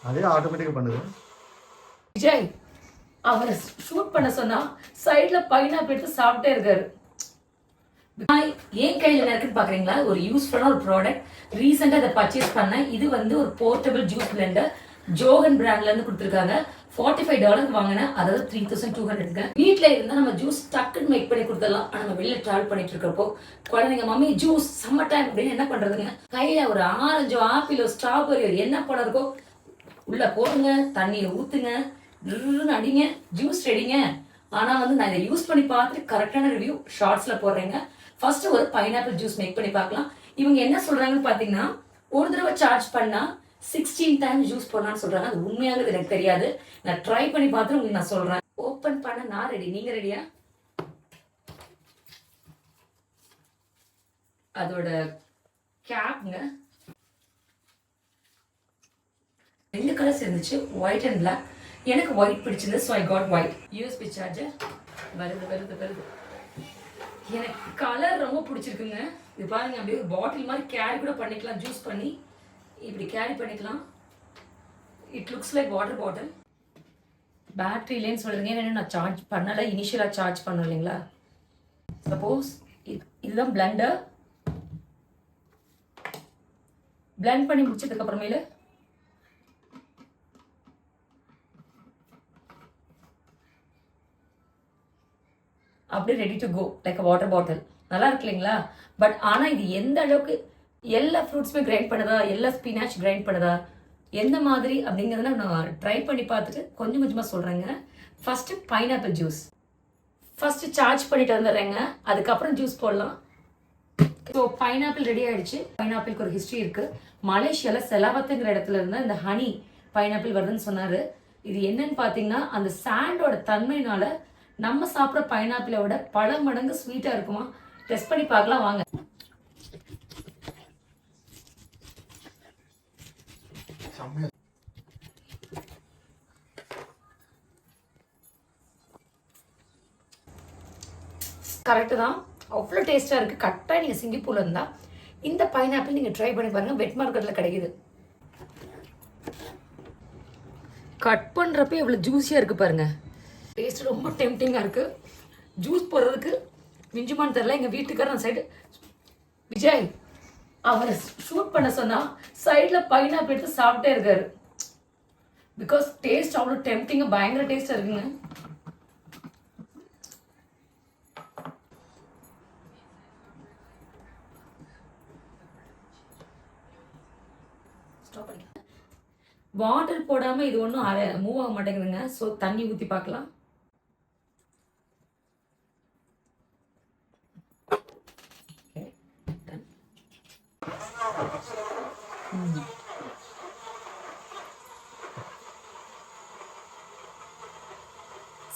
அதே ஆட்டோமேட்டிக்காக பண்ணுது. விஜய் அவரை ஷூட் பண்ண சொன்னா சைட்ல பைனாப்பிள் எடுத்து சாப்பிட்டே இருக்காரு. ஏன் கையில் என்ன இருக்குன்னு பாக்குறீங்களா? ஒரு யூஸ்ஃபுல்லான ஒரு ப்ராடக்ட். ரீசெண்டா இதை பர்ச்சேஸ் பண்ணேன். இது வந்து ஒரு போர்ட்டபிள் ஜூஸ் பிளெண்டர். ஜோகன் பிராண்ட்ல இருந்து கொடுத்துருக்காங்க. $45 வாங்கினேன். அதாவது 3200. வீட்டுல இருந்தா நம்ம ஜூஸ் டக்குன்னு மேக் பண்ணி கொடுத்துடலாம். ஆனா நம்ம வெளியில டிராவல் பண்ணிட்டு இருக்கிறப்போ குழந்தைங்க மம்மி ஜூஸ் சம்மர் டைம் அப்படின்னு என்ன பண்றதுங்க? கையில ஒரு ஆரஞ்சோ ஆப்பிளோ ஸ்ட்ராபெரியோ என்ன படம் இருக்கோ உள்ள போடுங்க, தண்ணியை ஊத்துங்க, அடிங்க, ஜூஸ் ரெடிங்க. ஆனா வந்து நான் இதை யூஸ் பண்ணி பார்த்துட்டு கரெக்டான ரிவ்யூ ஷார்ட்ஸ்ல போடுறேங்க. ஃபர்ஸ்ட் ஒரு பைனாப்பிள் ஜூஸ் மேக் பண்ணி பார்க்கலாம். இவங்க என்ன சொல்றாங்கன்னு பாத்தீங்கன்னா, ஒரு தடவை சார்ஜ் பண்ணா 16 டைம்ஸ் ஜூஸ் போடலாம்னு சொல்றாங்க. அது உண்மையானது எனக்கு தெரியாது. நான் ட்ரை பண்ணி பார்த்து உங்களுக்கு நான் சொல்றேன். ஓபன் பண்ண நான் ரெடி. நீங்க ரெடியா? அதோட கேப்ங்க 2 கலர்ஸ் இருந்துச்சு, ஒயிட் அண்ட் பிளாக். எனக்கு ஒயிட் பிடிச்சிருந்தது, so I got white. USB charger வருது. எனக்கு கலர் ரொம்ப பிடிச்சிருக்குங்க. இது பாருங்க, அப்படியே ஒரு பாட்டில் மாதிரி கேரி கூட பண்ணிக்கலாம். ஜூஸ் பண்ணி இப்படி கேரி பண்ணிக்கலாம். It looks like water bottle. Battery இல்லைன்னு சொல்லுங்க. ஏன்னா நான் சார்ஜ் பண்ணலை, இனிஷியலாக சார்ஜ் பண்ணோம் இல்லைங்களா. சப்போஸ் இதுதான் பிளெண்டர். பிளெண்ட் பண்ணி முடிச்சதுக்கு அப்புறமேல அப்படியே ready to go like a water bottle. நல்லா இருக்கு இல்லைங்களா? பட் ஆனால் இது எந்த அளவுக்கு எல்லா ஃப்ரூட்ஸுமே கிரைண்ட் பண்ணுதா, எல்லா ஸ்பினாச் கிரைண்ட் பண்ணுதா, எந்த மாதிரி அப்படிங்கிறத நான் ட்ரை பண்ணி பார்த்துட்டு கொஞ்சம் கொஞ்சமாக சொல்கிறேங்க. First pineapple juice first charge பண்ணிட்டு வந்துடுறேங்க. அதுக்கப்புறம் ஜூஸ் போடலாம். ஸோ பைனாப்பிள் ரெடி ஆகிடுச்சு. பைனாப்பிளுக்கு ஒரு ஹிஸ்ட்ரி இருக்குது. மலேசியாவில் செலாவத்துங்கிற இடத்துல இருந்தால் இந்த ஹனி பைனாப்பிள் வருதுன்னு சொன்னார். இது என்னன்னு பார்த்தீங்கன்னா, அந்த சாண்டோட தன்மையினால நம்ம சாப்பிட்ற பைனாப்பிளை விட பல மடங்கு ஸ்வீட்டாக இருக்குமா? டெஸ்ட் பண்ணி பார்க்கலாம் வாங்க. கரெக்டு தான், அவ்வளோ டேஸ்ட்டாக இருக்குது. கரெக்டாக நீங்கள் சிங்கப்பூரில் இருந்தால் இந்த பைனாப்பிள் நீங்கள் ட்ரை பண்ணி பாருங்கள். வெட் மார்க்கெட்டில் கிடைக்குது. கட் பண்ணுறப்ப எவ்வளோ ஜூஸியாக இருக்குது பாருங்கள். டேஸ்ட் ரொம்ப டெம்டிங்காக இருக்குது. ஜூஸ் போடுறதுக்கு மிஞ்சுமான்னு தெரில. எங்கள் வீட்டுக்காரர் அந்த சைடு விஜய் அவரை ஷூட் பண்ண சொன்னால் சைடில் பைனாப்பிள் எடுத்து சாப்பிட்டே இருக்காரு. பிகாஸ் டேஸ்ட் அவ்வளோ டெம்டிங்காக பயங்கர டேஸ்ட்டாக இருக்குங்க. வாட்டர் போடாமல் இது ஒன்றும் மூவ் ஆக மாட்டேங்குதுங்க. ஸோ தண்ணி ஊற்றி பார்க்கலாம்.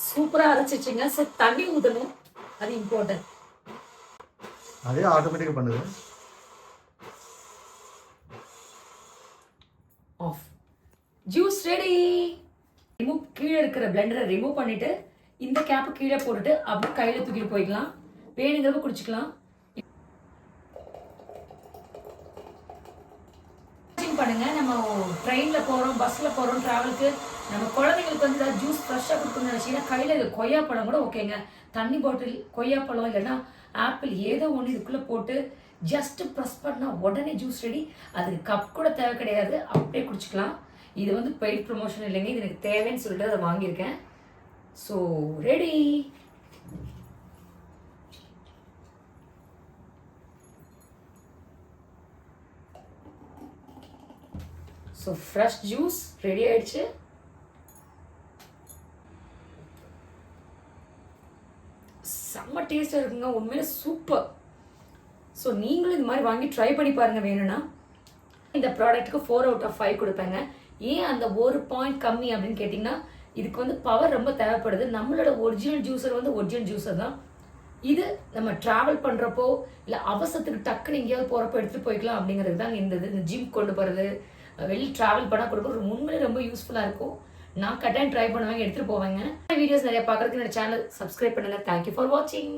சூப்பராக அரைச்சிச்சுங்க. ஸோ தண்ணி ஊற்றணும், அது இம்பார்ட்டன்ட். அதே ஆட்டோமேட்டிக்காக பண்ணுது. ஆஃப். Juice ready. ரிமூவ் கீழே இருக்கிற பிளெண்டரை ரிமூவ் பண்ணிட்டு இந்த கேப்பு கீழே போட்டுட்டு அப்படியே கையில் தூக்கிட்டு போய்க்கலாம். வேணுங்கிறப்ப குடிச்சிக்கலாம். பண்ணுங்க. நம்ம ட்ரெயினில் போகிறோம், பஸ்ஸில் போகிறோம், ட்ராவலுக்கு நம்ம குழந்தைங்களுக்கு வந்து ஏதாவது ஜூஸ் ஃப்ரெஷ்ஷாக கொடுக்கணும்னு நினச்சிங்கன்னா கையில் கொய்யாப்பழம் கூட ஓகேங்க. தண்ணி பாட்டில் கொய்யாப்பழம் இல்லைன்னா ஆப்பிள் ஏதோ ஒன்று இதுக்குள்ளே போட்டு ஜஸ்ட் ப்ரெஸ் பண்ணால் உடனே ஜூஸ் ரெடி. அதுக்கு கப் கூட தேவை கிடையாது, அப்படியே குடிச்சிக்கலாம். இது வந்து பெய்ட் ப்ரொமோஷன் இல்லைங்க, இது எனக்கு தேவைன்னு சொல்லிட்டு அதை வாங்கியிருக்கேன். So ready. So fresh juice ready ஆயிடுச்சு. செம்ம டேஸ்டாக இருக்குங்க, உண்மையிலே சூப்பர். ஸோ நீங்களும் இந்த மாதிரி வாங்கி ட்ரை பண்ணி பாருங்கள். வேணும்னா இந்த ப்ராடக்ட்டுக்கு 4 out of 5 கொடுப்பேங்க. ஏன் அந்த ஒரு பாயிண்ட் கம்மி அப்படின்னு கேட்டிங்கன்னா, இதுக்கு வந்து பவர் ரொம்ப தேவைப்படுது. நம்மளோட ஒரிஜினல் ஜூஸர் வந்து ஒரிஜினல் ஜூஸர் தான். இது நம்ம ட்ராவல் பண்ணுறப்போ இல்லை அவசரத்துக்கு டக்குன்னு எங்கேயாவது போகிறப்போ எடுத்துகிட்டு போய்க்கலாம் அப்படிங்கிறது தான் இந்த ஜிம் கொண்டு போகிறது, வெளியே ட்ராவல் பண்ணால் கொடுக்க உண்மையிலே ரொம்ப யூஸ்ஃபுல்லாக இருக்கும். நான் கட்டாயம் ட்ரை பண்ணுவேங்க, எடுத்துகிட்டு போவேங்க. வீடியோஸ் நிறைய பார்க்குறதுக்கு என்னோட சேனல் சப்ஸ்கிரைப் பண்ணுங்கள். தேங்க்யூ ஃபார் வாட்சிங்.